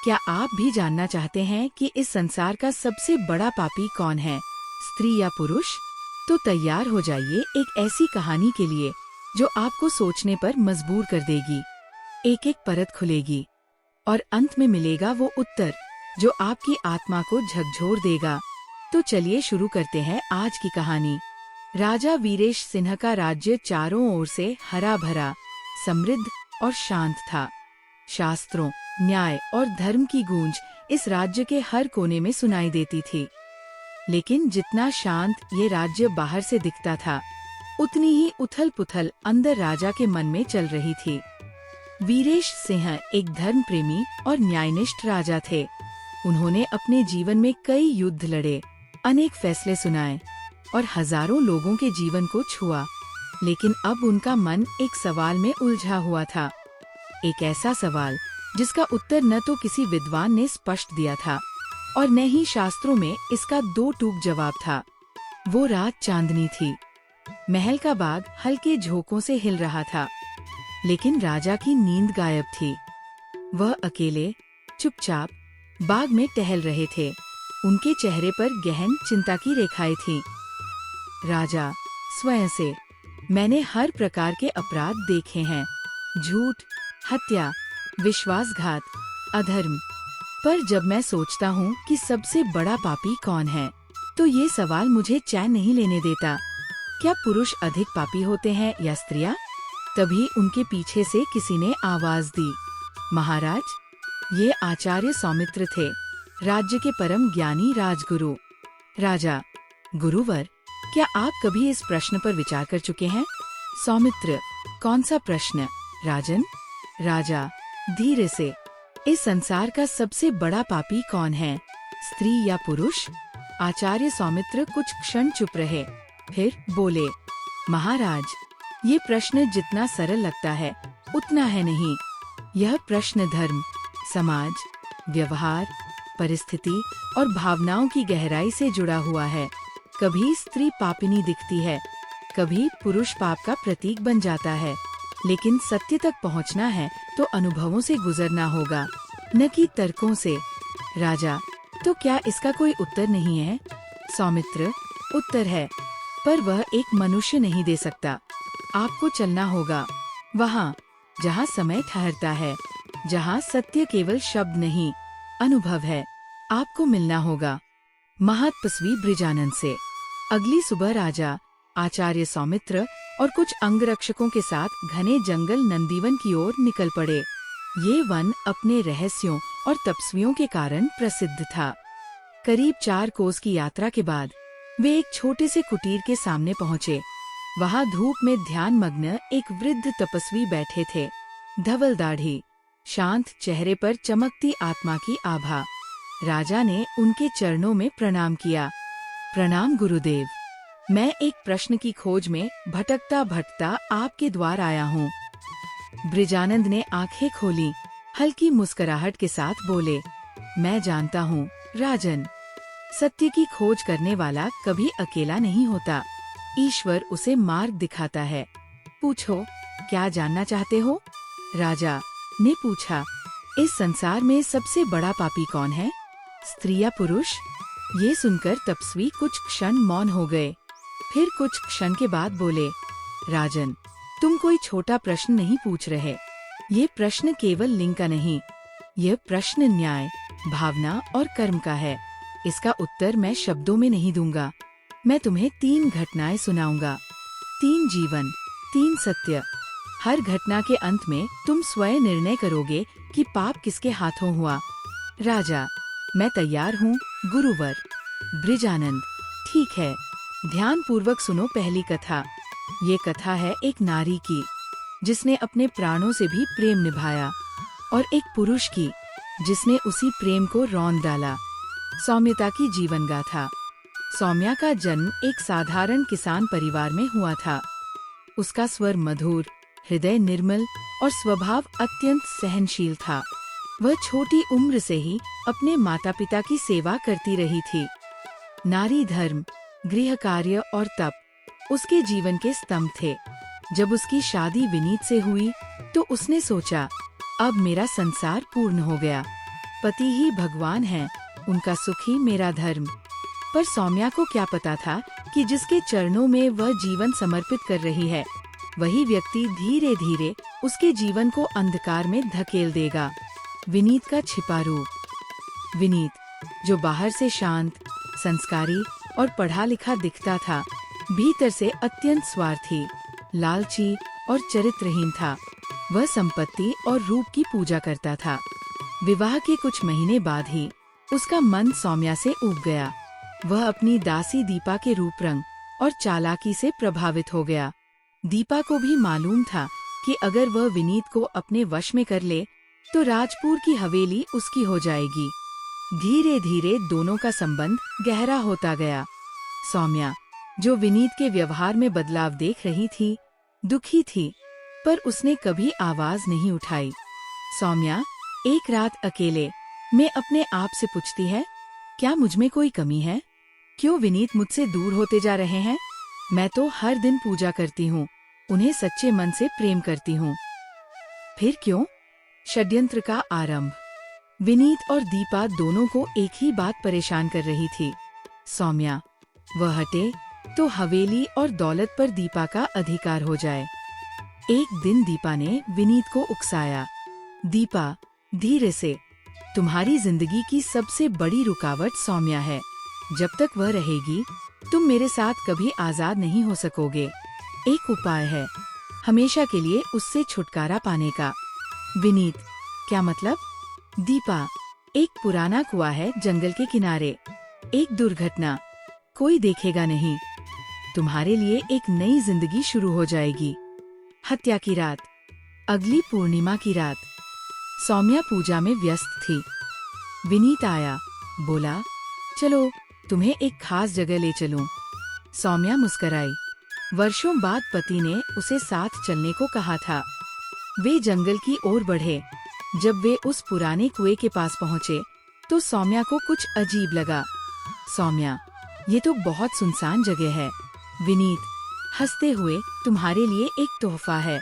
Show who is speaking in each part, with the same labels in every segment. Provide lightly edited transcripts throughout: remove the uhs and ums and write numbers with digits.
Speaker 1: क्या आप भी जानना चाहते हैं कि इस संसार का सबसे बड़ा पापी कौन है, स्त्री या पुरुष? तो तैयार हो जाइए एक ऐसी कहानी के लिए जो आपको सोचने पर मजबूर कर देगी। एक एक परत खुलेगी और अंत में मिलेगा वो उत्तर जो आपकी आत्मा को झकझोर देगा। तो चलिए शुरू करते हैं आज की कहानी। राजा वीरेश सिंह का राज्य चारों ओर से हरा भरा, समृद्ध और शांत था। शास्त्रों, न्याय और धर्म की गूंज इस राज्य के हर कोने में सुनाई देती थी। लेकिन जितना शांत ये राज्य बाहर से दिखता था, उतनी ही उथल-पुथल अंदर राजा के मन में चल रही थी। वीरेश सिंह एक धर्म प्रेमी और न्यायनिष्ठ राजा थे। उन्होंने अपने जीवन में कई युद्ध लड़े, अनेक फैसले सुनाए और हजारों लोगों के जीवन को छुआ। लेकिन अब उनका मन एक सवाल में उलझा हुआ था। एक ऐसा सवाल जिसका उत्तर न तो किसी विद्वान ने स्पष्ट दिया था और न ही शास्त्रों में इसका दो टूक जवाब था। वो रात चांदनी थी। महल का बाग हल्के झोंकों से हिल रहा था, लेकिन राजा की नींद गायब थी। वह अकेले चुपचाप बाग में टहल रहे थे। उनके चेहरे पर गहन चिंता की रेखाएं थीं। राजा स्वयं से, मैंने हर प्रकार के अपराध देखे हैं, झूठ, हत्या, विश्वासघात, अधर्म। पर जब मैं सोचता हूँ कि सबसे बड़ा पापी कौन है, तो ये सवाल मुझे चैन नहीं लेने देता। क्या पुरुष अधिक पापी होते हैं या स्त्रियाँ? तभी उनके पीछे से किसी ने आवाज दी, महाराज। ये आचार्य सौमित्र थे, राज्य के परम ज्ञानी राजगुरु। राजा, गुरुवर, क्या आप कभी इस प्रश्न पर विचार कर चुके हैं? सौमित्र, कौन सा प्रश्न, राजन? राजा, धीरे से, इस संसार का सबसे बड़ा पापी कौन है, स्त्री या पुरुष? आचार्य सौमित्र कुछ क्षण चुप रहे, फिर बोले, महाराज, ये प्रश्न जितना सरल लगता है उतना है नहीं। यह प्रश्न धर्म, समाज, व्यवहार, परिस्थिति और भावनाओं की गहराई से जुड़ा हुआ है। कभी स्त्री पापिनी दिखती है, कभी पुरुष पाप का प्रतीक बन जाता है। लेकिन सत्य तक पहुंचना है तो अनुभवों से गुजरना होगा, न कि तर्कों से। राजा, तो क्या इसका कोई उत्तर नहीं है? सौमित्र, उत्तर है, पर वह एक मनुष्य नहीं दे सकता। आपको चलना होगा वहाँ जहाँ समय ठहरता है, जहाँ सत्य केवल शब्द नहीं, अनुभव है। आपको मिलना होगा महातपस्वी बृजानन से। अगली सुबह राजा, आचार्य सौमित्र और कुछ अंगरक्षकों के साथ घने जंगल नंदीवन की ओर निकल पड़े। ये वन अपने रहस्यों और तपस्वियों के कारण प्रसिद्ध था। करीब 4 कोस की यात्रा के बाद वे एक छोटे से कुटीर के सामने पहुँचे। वहाँ धूप में ध्यान मग्न एक वृद्ध तपस्वी बैठे थे। धवल दाढ़ी, शांत चेहरे पर चमकती आत्मा की आभा। राजा ने उनके चरणों में प्रणाम किया। प्रणाम गुरुदेव, मैं एक प्रश्न की खोज में भटकता भटकता आपके द्वार आया हूँ। बृजानंद ने आंखें खोली, हल्की मुस्कुराहट के साथ बोले, मैं जानता हूँ राजन, सत्य की खोज करने वाला कभी अकेला नहीं होता। ईश्वर उसे मार्ग दिखाता है। पूछो, क्या जानना चाहते हो? राजा ने पूछा, इस संसार में सबसे बड़ा पापी कौन है, स्त्री या पुरुष? ये सुनकर तपस्वी कुछ क्षण मौन हो गए। फिर कुछ क्षण के बाद बोले, राजन, तुम कोई छोटा प्रश्न नहीं पूछ रहे। ये प्रश्न केवल लिंग का नहीं, यह प्रश्न न्याय, भावना और कर्म का है। इसका उत्तर मैं शब्दों में नहीं दूंगा। मैं तुम्हें 3 घटनाएं सुनाऊंगा, 3 जीवन, 3 सत्य। हर घटना के अंत में तुम स्वयं निर्णय करोगे कि पाप किसके हाथों हुआ। राजा, मैं तैयार हूँ गुरुवर। बृजानंद, ठीक है, ध्यान पूर्वक सुनो पहली कथा। ये कथा है एक नारी की जिसने अपने प्राणों से भी प्रेम निभाया, और एक पुरुष की जिसने उसी प्रेम को रौंद डाला। सौम्यता की जीवन गाथा। सौम्या का जन्म एक साधारण किसान परिवार में हुआ था। उसका स्वर मधुर, हृदय निर्मल और स्वभाव अत्यंत सहनशील था। वह छोटी उम्र से ही अपने माता पिता की सेवा करती रही थी। नारी धर्म, गृह कार्य और तप उसके जीवन के स्तंभ थे। जब उसकी शादी विनीत से हुई तो उसने सोचा, अब मेरा संसार पूर्ण हो गया। पति ही भगवान हैं, उनका सुख ही मेरा धर्म। पर सौम्या को क्या पता था कि जिसके चरणों में वह जीवन समर्पित कर रही है, वही व्यक्ति धीरे धीरे उसके जीवन को अंधकार में धकेल देगा। विनीत का छिपा रूप। विनीत, जो बाहर से शांत, संस्कारी और पढ़ा लिखा दिखता था, भीतर से अत्यंत स्वार्थी, लालची और चरित्रहीन था। वह संपत्ति और रूप की पूजा करता था। विवाह के कुछ महीने बाद ही उसका मन सौम्या से ऊब गया। वह अपनी दासी दीपा के रूप रंग और चालाकी से प्रभावित हो गया। दीपा को भी मालूम था कि अगर वह विनीत को अपने वश में कर ले तो राजपुर की हवेली उसकी हो जाएगी। धीरे धीरे दोनों का संबंध गहरा होता गया। सौम्या, जो विनीत के व्यवहार में बदलाव देख रही थी, दुखी थी, पर उसने कभी आवाज नहीं उठाई। सौम्या एक रात अकेले में अपने आप से पूछती है, क्या मुझमें कोई कमी है? क्यों विनीत मुझसे दूर होते जा रहे हैं? मैं तो हर दिन पूजा करती हूँ, उन्हें सच्चे मन से प्रेम करती हूँ। फिर क्यों? षड्यंत्र का आरंभ। विनीत और दीपा दोनों को एक ही बात परेशान कर रही थी। सौम्या, वह हटे तो हवेली और दौलत पर दीपा का अधिकार हो जाए। एक दिन दीपा ने विनीत को उकसाया, दीपा, धीरे से, तुम्हारी जिंदगी की सबसे बड़ी रुकावट सौम्या है। जब तक वह रहेगी, तुम मेरे साथ कभी आजाद नहीं हो सकोगे। एक उपाय है, हमेशा के लिए उससे छुटकारा पाने का। विनीत, क्या मतलब? दीपा, एक पुराना कुआं है जंगल के किनारे। एक दुर्घटना, कोई देखेगा नहीं, तुम्हारे लिए एक नई जिंदगी शुरू हो जाएगी। हत्या की रात, अगली पूर्णिमा की रात। सौम्या पूजा में व्यस्त थी। विनीत आया, बोला, चलो तुम्हें एक खास जगह ले चलूं। सौम्या मुस्कराई। वर्षों बाद पति ने उसे साथ चलने को कहा था। वे जंगल की ओर बढ़े। जब वे उस पुराने कुएं के पास पहुँचे तो सौम्या को कुछ अजीब लगा। सौम्या, ये तो बहुत सुनसान जगह है। विनीत, हंसते हुए, तुम्हारे लिए एक तोहफा है।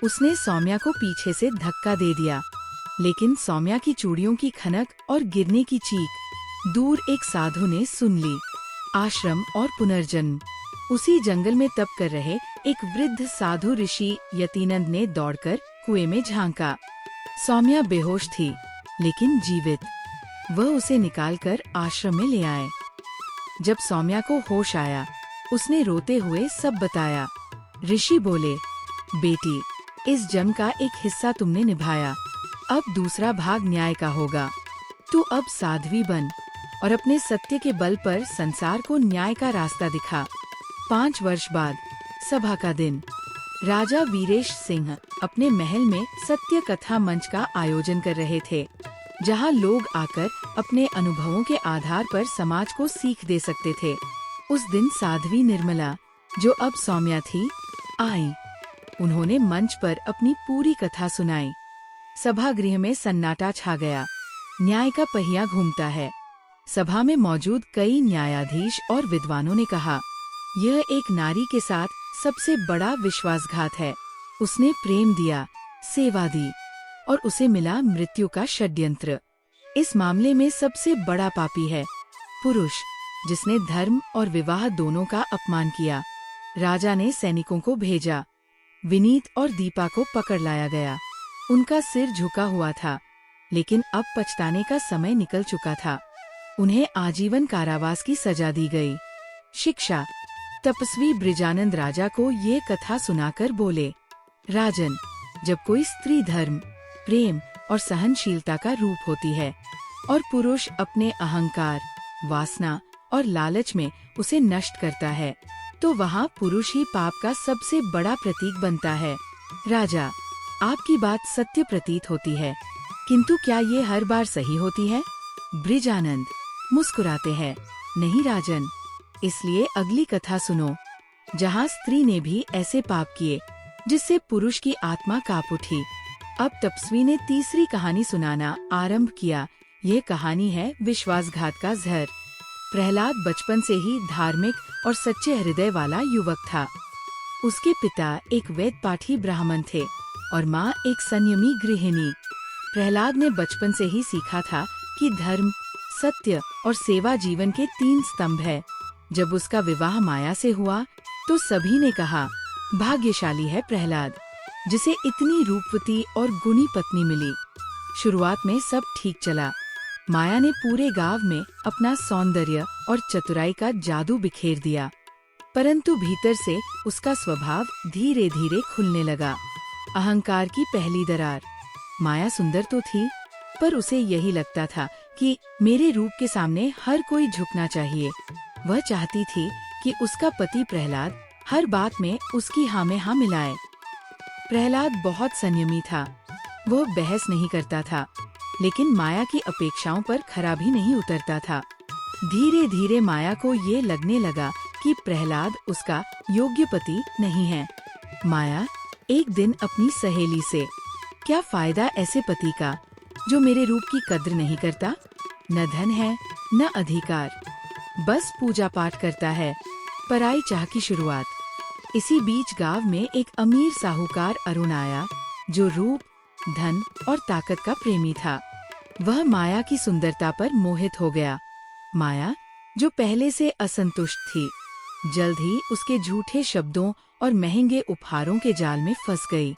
Speaker 1: उसने सौम्या को पीछे से धक्का दे दिया, लेकिन सौम्या की चूड़ियों की खनक और गिरने की चीख दूर एक साधु ने सुन ली। आश्रम और पुनर्जन्म। उसी जंगल में तप कर रहे एक वृद्ध साधु ऋषि यतीनंद ने दौड़कर कुएं में झांका। सौम्या बेहोश थी, लेकिन जीवित। वह उसे निकालकर आश्रम में ले आए। जब सौम्या को होश आया, उसने रोते हुए सब बताया। ऋषि बोले, बेटी, इस जंग का एक हिस्सा तुमने निभाया, अब दूसरा भाग न्याय का होगा। तू अब साध्वी बन और अपने सत्य के बल पर संसार को न्याय का रास्ता दिखा। 5 वर्ष बाद, सभा का दिन। राजा वीरेश सिंह अपने महल में सत्य कथा मंच का आयोजन कर रहे थे, जहां लोग आकर अपने अनुभवों के आधार पर समाज को सीख दे सकते थे। उस दिन साध्वी निर्मला, जो अब सौम्या थी, आई। उन्होंने मंच पर अपनी पूरी कथा सुनाई। सभागृह में सन्नाटा छा गया। न्याय का पहिया घूमता है। सभा में मौजूद कई न्यायाधीश और विद्वानों ने कहा, यह एक नारी के साथ सबसे बड़ा विश्वासघात है। उसने प्रेम दिया, सेवा दी और उसे मिला मृत्यु का षड्यंत्र। इस मामले में सबसे बड़ा पापी है पुरुष, जिसने धर्म और विवाह दोनों का अपमान किया। राजा ने सैनिकों को भेजा। विनीत और दीपा को पकड़ लाया गया। उनका सिर झुका हुआ था, लेकिन अब पछताने का समय निकल चुका था। उन्हें आजीवन कारावास की सजा दी गई। शिक्षा। तपस्वी ब्रिजानंद राजा को ये कथा सुनाकर बोले, राजन, जब कोई स्त्री धर्म, प्रेम और सहनशीलता का रूप होती है और पुरुष अपने अहंकार, वासना और लालच में उसे नष्ट करता है, तो वहाँ पुरुष ही पाप का सबसे बड़ा प्रतीक बनता है। राजा, आपकी बात सत्य प्रतीत होती है, किंतु क्या ये हर बार सही होती है? ब्रिजानंद मुस्कुराते हैं, नहीं राजन, इसलिए अगली कथा सुनो, जहाँ स्त्री ने भी ऐसे पाप किए जिससे पुरुष की आत्मा कांप उठी। अब तपस्वी ने तीसरी कहानी सुनाना आरंभ किया। ये कहानी है विश्वासघात का जहर। प्रहलाद बचपन से ही धार्मिक और सच्चे हृदय वाला युवक था। उसके पिता एक वेद पाठी ब्राह्मण थे और माँ एक संयमी गृहिणी। प्रहलाद ने बचपन से ही सीखा था कि धर्म, सत्य और सेवा जीवन के 3 स्तंभ है। जब उसका विवाह माया से हुआ तो सभी ने कहा, भाग्यशाली है प्रहलाद, जिसे इतनी रूपवती और गुणी पत्नी मिली। शुरुआत में सब ठीक चला। माया ने पूरे गांव में अपना सौंदर्य और चतुराई का जादू बिखेर दिया, परंतु भीतर से उसका स्वभाव धीरे धीरे खुलने लगा। अहंकार की पहली दरार। माया सुंदर तो थी, पर उसे यही लगता था कि मेरे रूप के सामने हर कोई झुकना चाहिए। वह चाहती थी कि उसका पति प्रहलाद हर बात में उसकी हाँ में हाँ मिलाए। प्रहलाद बहुत संयमी था। वह बहस नहीं करता था, लेकिन माया की अपेक्षाओं पर खरा भी नहीं उतरता था। धीरे धीरे माया को ये लगने लगा कि प्रहलाद उसका योग्य पति नहीं है। माया एक दिन अपनी सहेली से, क्या फायदा ऐसे पति का जो मेरे रूप की कद्र नहीं करता, न धन है न अधिकार, बस पूजा पाठ करता है, पराई चाह की शुरुआत। इसी बीच गांव में एक अमीर साहूकार अरुण आया, जो रूप, धन और ताकत का प्रेमी था। वह माया की सुंदरता पर मोहित हो गया। माया, जो पहले से असंतुष्ट थी, जल्द ही उसके झूठे शब्दों और महंगे उपहारों के जाल में फंस गई।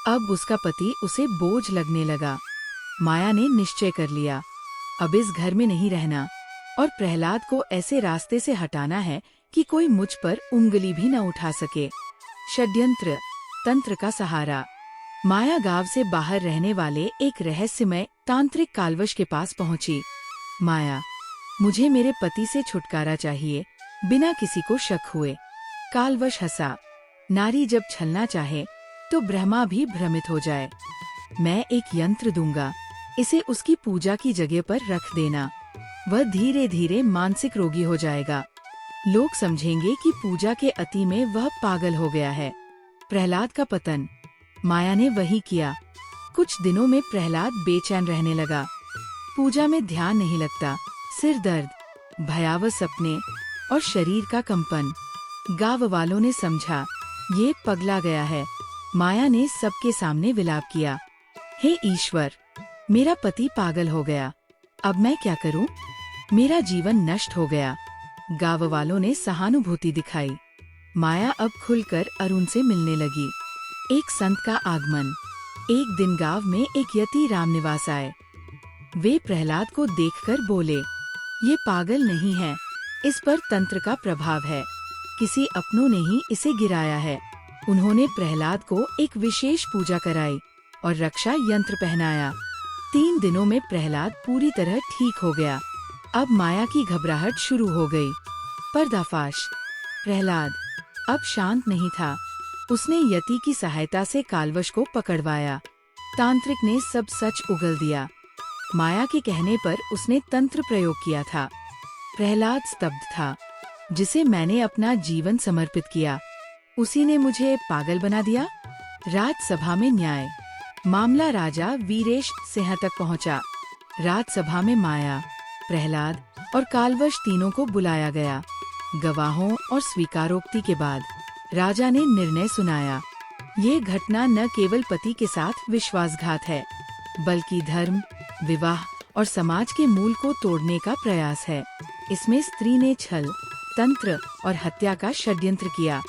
Speaker 1: अब उसका पति उसे बोझ लगने लगा। माया ने निश्चय कर लिया, अब इस घर में नहीं रहना और प्रहलाद को ऐसे रास्ते से हटाना है कि कोई मुझ पर उंगली भी न उठा सके। षड्यंत्र, तंत्र का सहारा। माया गांव से बाहर रहने वाले एक रहस्यमय तांत्रिक कालवश के पास पहुंची। माया, मुझे मेरे पति से छुटकारा चाहिए, बिना किसी को शक हुए। कालवश हंसा, नारी जब छलना चाहे तो ब्रह्मा भी भ्रमित हो जाए। मैं एक यंत्र दूंगा, इसे उसकी पूजा की जगह पर रख देना। वह धीरे धीरे मानसिक रोगी हो जाएगा। लोग समझेंगे कि पूजा के अति में वह पागल हो गया है। प्रहलाद का पतन। माया ने वही किया। कुछ दिनों में प्रहलाद बेचैन रहने लगा। पूजा में ध्यान नहीं लगता, सिर दर्द, भयावह सपने और शरीर का कंपन। गांव वालों ने समझा, ये पगला गया है। माया ने सबके सामने विलाप किया, हे ईश्वर, मेरा पति पागल हो गया, अब मैं क्या करूं? मेरा जीवन नष्ट हो गया। गांव वालों ने सहानुभूति दिखाई। माया अब खुलकर अरुण से मिलने लगी। एक संत का आगमन। एक दिन गांव में एक यति राम निवास आए। वे प्रहलाद को देखकर बोले, ये पागल नहीं है, इस पर तंत्र का प्रभाव है, किसी अपनों ने ही इसे गिराया है। उन्होंने प्रहलाद को एक विशेष पूजा कराई और रक्षा यंत्र पहनाया। 3 दिनों में प्रहलाद पूरी तरह ठीक हो गया। अब माया की घबराहट शुरू हो गई। पर्दाफाश। प्रहलाद अब शांत नहीं था। उसने यति की सहायता से कालवश को पकड़वाया। तांत्रिक ने सब सच उगल दिया। माया के कहने पर उसने तंत्र प्रयोग किया था। प्रहलाद स्तब्ध था। जिसे मैंने अपना जीवन समर्पित किया, उसी ने मुझे पागल बना दिया। राजसभा में न्याय। मामला राजा वीरेश सिंह तक पहुंचा। राजसभा में माया, प्रहलाद और कालवश तीनों को बुलाया गया। गवाहों और स्वीकारोक्ति के बाद राजा ने निर्णय सुनाया, ये घटना न केवल पति के साथ विश्वासघात है, बल्कि धर्म, विवाह और समाज के मूल को तोड़ने का प्रयास है। इसमें स्त्री ने छल, तंत्र और हत्या का षड्यंत्र किया।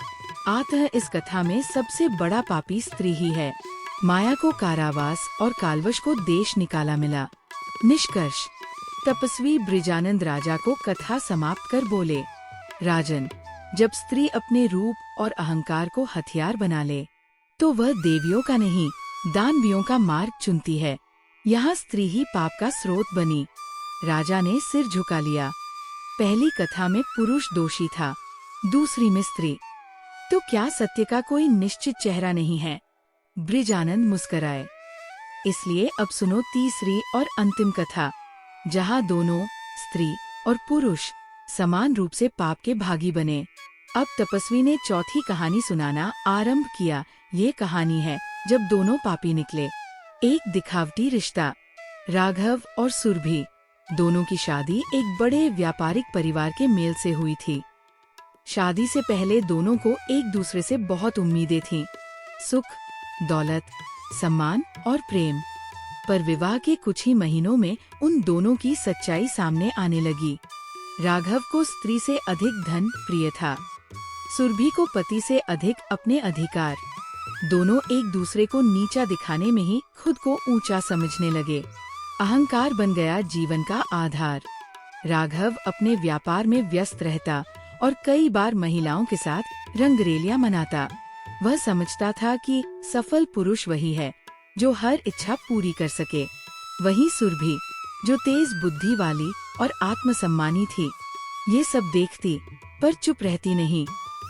Speaker 1: अतः इस कथा में सबसे बड़ा पापी स्त्री ही है। माया को कारावास और कालवश को देश निकाला मिला। निष्कर्ष। तपस्वी ब्रिजानंद राजा को कथा समाप्त कर बोले, राजन, जब स्त्री अपने रूप और अहंकार को हथियार बना ले, तो वह देवियों का नहीं, दानवियों का मार्ग चुनती है। यहाँ स्त्री ही पाप का स्रोत बनी। राजा ने सिर झुका लिया। पहली कथा में पुरुष दोषी था, दूसरी में स्त्री। तो क्या सत्य का कोई निश्चित चेहरा नहीं है? ब्रिजानंद मुस्कराए। इसलिए अब सुनो तीसरी और अंतिम कथा, जहाँ दोनों, स्त्री और पुरुष, समान रूप से पाप के भागी बने। अब तपस्वी ने चौथी कहानी सुनाना आरंभ किया। ये कहानी है जब दोनों पापी निकले। एक दिखावटी रिश्ता। राघव और सुरभि दोनों की शादी एक बड़े व्यापारिक परिवार के मेल से हुई थी। शादी से पहले दोनों को एक दूसरे से बहुत उम्मीदें थीं। सुख, दौलत, सम्मान और प्रेम। पर विवाह के कुछ ही महीनों में उन दोनों की सच्चाई सामने आने लगी। राघव को स्त्री से अधिक धन प्रिय था, सुरभि को पति से अधिक अपने अधिकार। दोनों एक दूसरे को नीचा दिखाने में ही खुद को ऊंचा समझने लगे। अहंकार बन गया जीवन का आधार। राघव अपने व्यापार में व्यस्त रहता और कई बार महिलाओं के साथ रंगरेलियां मनाता। वह समझता था कि सफल पुरुष वही है जो हर इच्छा पूरी कर सके। वहीं सुरभि, जो तेज बुद्धि वाली और आत्मसम्मानी थी, ये सब देखती पर चुप रहती नहीं।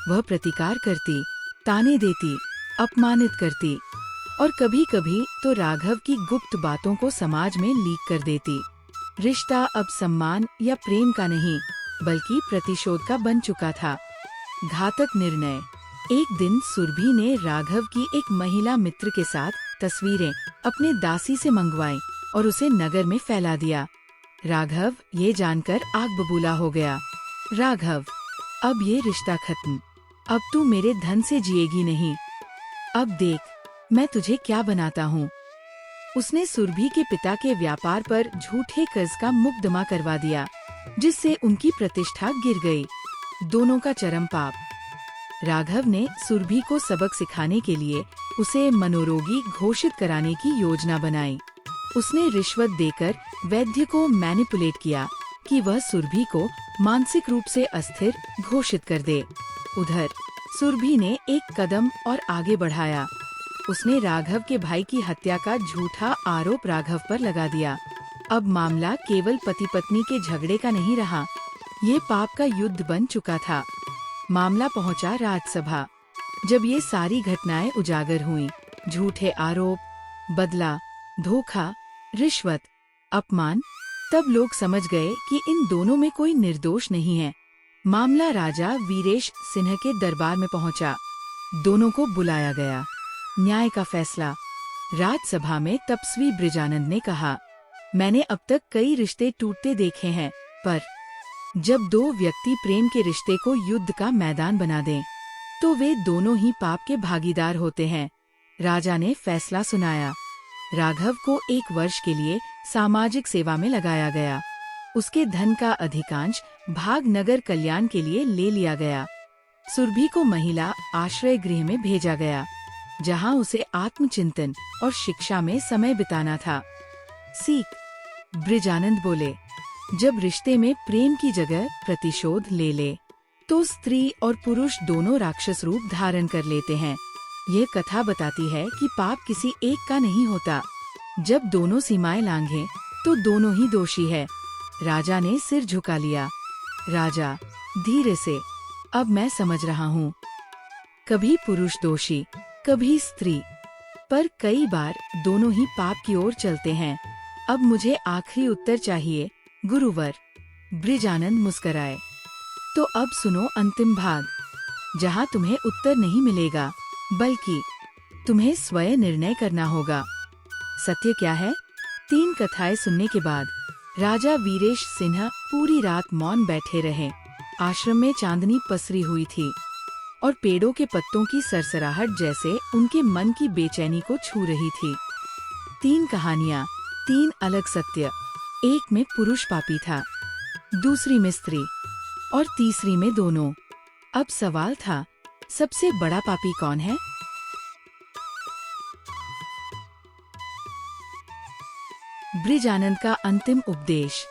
Speaker 1: वह प्रतिकार करती, ताने देती, अपमानित करती और कभी कभी तो राघव की गुप्त बातों को समाज में लीक कर देती। रिश्ता अब सम्मान या प्रेम का नहीं, बल्कि प्रतिशोध का बन चुका था। घातक निर्णय। एक दिन सुरभि ने राघव की एक महिला मित्र के साथ तस्वीरें अपने दासी से मंगवाई और उसे नगर में फैला दिया। राघव ये जानकर आग बबूला हो गया। राघव, अब ये रिश्ता खत्म। अब तू मेरे धन से जिएगी नहीं। अब देख, मैं तुझे क्या बनाता हूँ। उसने सुरभि के पिता के व्यापार पर झूठे कर्ज का मुकदमा करवा दिया, जिससे उनकी प्रतिष्ठा गिर गई। दोनों का चरम पाप। राघव ने सुरभि को सबक सिखाने के लिए उसे मनोरोगी घोषित कराने की योजना बनाई। उसने रिश्वत देकर वैद्य को मैनिपुलेट किया कि वह सुरभि को मानसिक रूप से अस्थिर घोषित कर दे। उधर सुरभि ने एक कदम और आगे बढ़ाया। उसने राघव के भाई की हत्या का झूठा आरोप राघव पर लगा दिया। अब मामला केवल पति पत्नी के झगड़े का नहीं रहा, ये पाप का युद्ध बन चुका था। मामला पहुंचा राजसभा। जब ये सारी घटनाएं उजागर हुईं, झूठे आरोप, बदला, धोखा, रिश्वत, अपमान, तब लोग समझ गए कि इन दोनों में कोई निर्दोष नहीं है। मामला राजा वीरेश सिंह के दरबार में पहुंचा। दोनों को बुलाया गया। न्याय का फैसला। राजसभा में तपस्वी बृजानंद ने कहा, मैंने अब तक कई रिश्ते टूटते देखे हैं, पर जब दो व्यक्ति प्रेम के रिश्ते को युद्ध का मैदान बना दें, तो वे दोनों ही पाप के भागीदार होते हैं। राजा ने फैसला सुनाया। राघव को 1 वर्ष के लिए सामाजिक सेवा में लगाया गया। उसके धन का अधिकांश भाग नगर कल्याण के लिए ले लिया गया। सुरभि को महिला आश्रय गृह में भेजा गया, जहां उसे आत्मचिंतन और शिक्षा में समय बिताना था। सीख। बृजानंद बोले, जब रिश्ते में प्रेम की जगह प्रतिशोध ले ले, तो स्त्री और पुरुष दोनों राक्षस रूप धारण कर लेते हैं। ये कथा बताती है कि पाप किसी एक का नहीं होता। जब दोनों सीमाएं लांघें, तो दोनों ही दोषी है। राजा ने सिर झुका लिया। राजा, धीरे से, अब मैं समझ रहा हूँ। कभी पुरुष दोषी, कभी स्त्री, पर कई बार दोनों ही पाप की ओर चलते हैं। अब मुझे आखिरी उत्तर चाहिए, गुरुवर। बृजानंद मुस्कराए। तो अब सुनो अंतिम भाग, जहाँ तुम्हें उत्तर नहीं मिलेगा, बल्कि तुम्हें स्वयं निर्णय करना होगा। सत्य क्या है? 3 कथाएं सुनने के बाद राजा वीरेश सिंह पूरी रात मौन बैठे रहे। आश्रम में चांदनी पसरी हुई थी और पेड़ों के पत्तों की सरसराहट जैसे उनके मन की बेचैनी को छू रही थी। 3 कहानियाँ, 3 अलग सत्य। एक में पुरुष पापी था, दूसरी में स्त्री और तीसरी में दोनों। अब सवाल था, सबसे बड़ा पापी कौन है? बृजानंद का अंतिम उपदेश।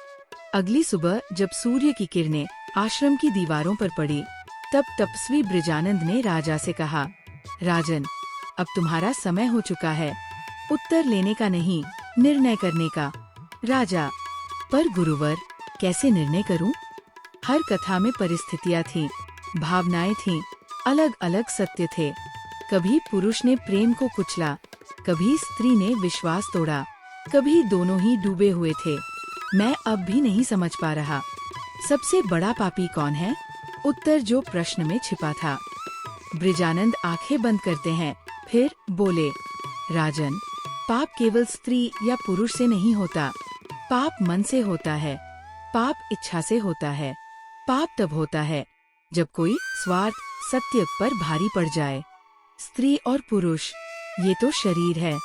Speaker 1: अगली सुबह जब सूर्य की किरणें आश्रम की दीवारों पर पड़ी, तब तपस्वी बृजानंद ने राजा से कहा, राजन, अब तुम्हारा समय हो चुका है, उत्तर लेने का नहीं, निर्णय करने का। राजा, पर गुरुवर, कैसे निर्णय करूं? हर कथा में परिस्थितियां थीं, भावनाएं थीं, अलग अलग सत्य थे। कभी पुरुष ने प्रेम को कुचला, कभी स्त्री ने विश्वास तोड़ा, कभी दोनों ही डूबे हुए थे। मैं अब भी नहीं समझ पा रहा, सबसे बड़ा पापी कौन है? उत्तर जो प्रश्न में छिपा था। बृजानंद आंखें बंद करते हैं, फिर बोले, राजन, पाप केवल स्त्री या पुरुष से नहीं होता। पाप मन से होता है, पाप इच्छा से होता है। पाप तब होता है जब कोई स्वार्थ सत्य पर भारी पड़ जाए। स्त्री और पुरुष, ये तो शरीर है,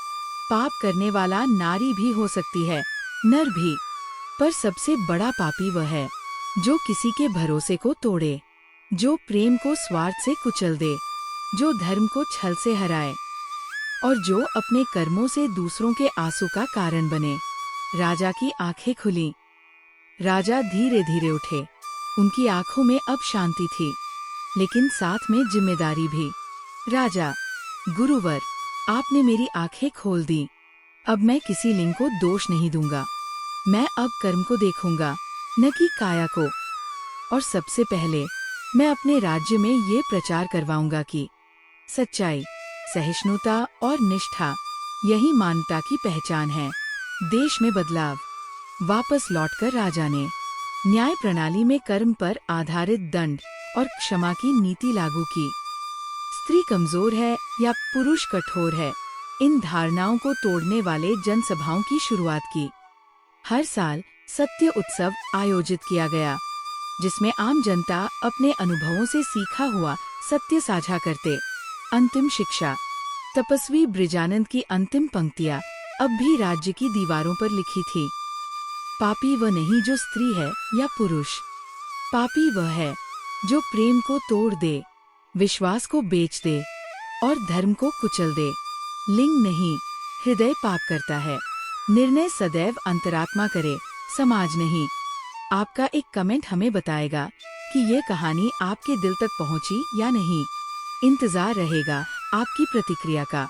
Speaker 1: पाप करने वाला नारी भी हो सकती है, नर भी, पर सबसे बड़ा पापी वह है जो किसी के भरोसे को तोड़े, जो प्रेम को स्वार्थ से कुचल दे, जो धर्म को छल से हराए और जो अपने कर्मों से दूसरों के आंसू का कारण बने। राजा की आंखें खुली। राजा धीरे धीरे उठे। उनकी आंखों में अब शांति थी, लेकिन साथ में जिम्मेदारी भी। राजा, गुरुवर, आपने मेरी आंखें खोल दी। अब मैं किसी लिंग को दोष नहीं दूंगा। मैं अब कर्म को देखूंगा, न कि काया को। और सबसे पहले मैं अपने राज्य में ये प्रचार करवाऊंगा कि सच्चाई, सहिष्णुता और निष्ठा यही मानवता की पहचान है। देश में बदलाव। वापस लौटकर राजा ने न्याय प्रणाली में कर्म पर आधारित दंड और क्षमा की नीति लागू की। स्त्री कमजोर है या पुरुष कठोर है, इन धारणाओं को तोड़ने वाले जनसभाओं की शुरुआत की। हर साल सत्य उत्सव आयोजित किया गया, जिसमें आम जनता अपने अनुभवों से सीखा हुआ सत्य साझा करते। अंतिम शिक्षा। तपस्वी ब्रिजानंद की अंतिम पंक्तियां अब भी राज्य की दीवारों पर लिखी थी। पापी वह नहीं जो स्त्री है या पुरुष, पापी वह है जो प्रेम को तोड़ दे, विश्वास को बेच दे और धर्म को कुचल दे। लिंग नहीं, हृदय पाप करता है। निर्णय सदैव अंतरात्मा करे, समाज नहीं। आपका एक कमेंट हमें बताएगा कि ये कहानी आपके दिल तक पहुंची या नहीं। इंतजार रहेगा आपकी प्रतिक्रिया का।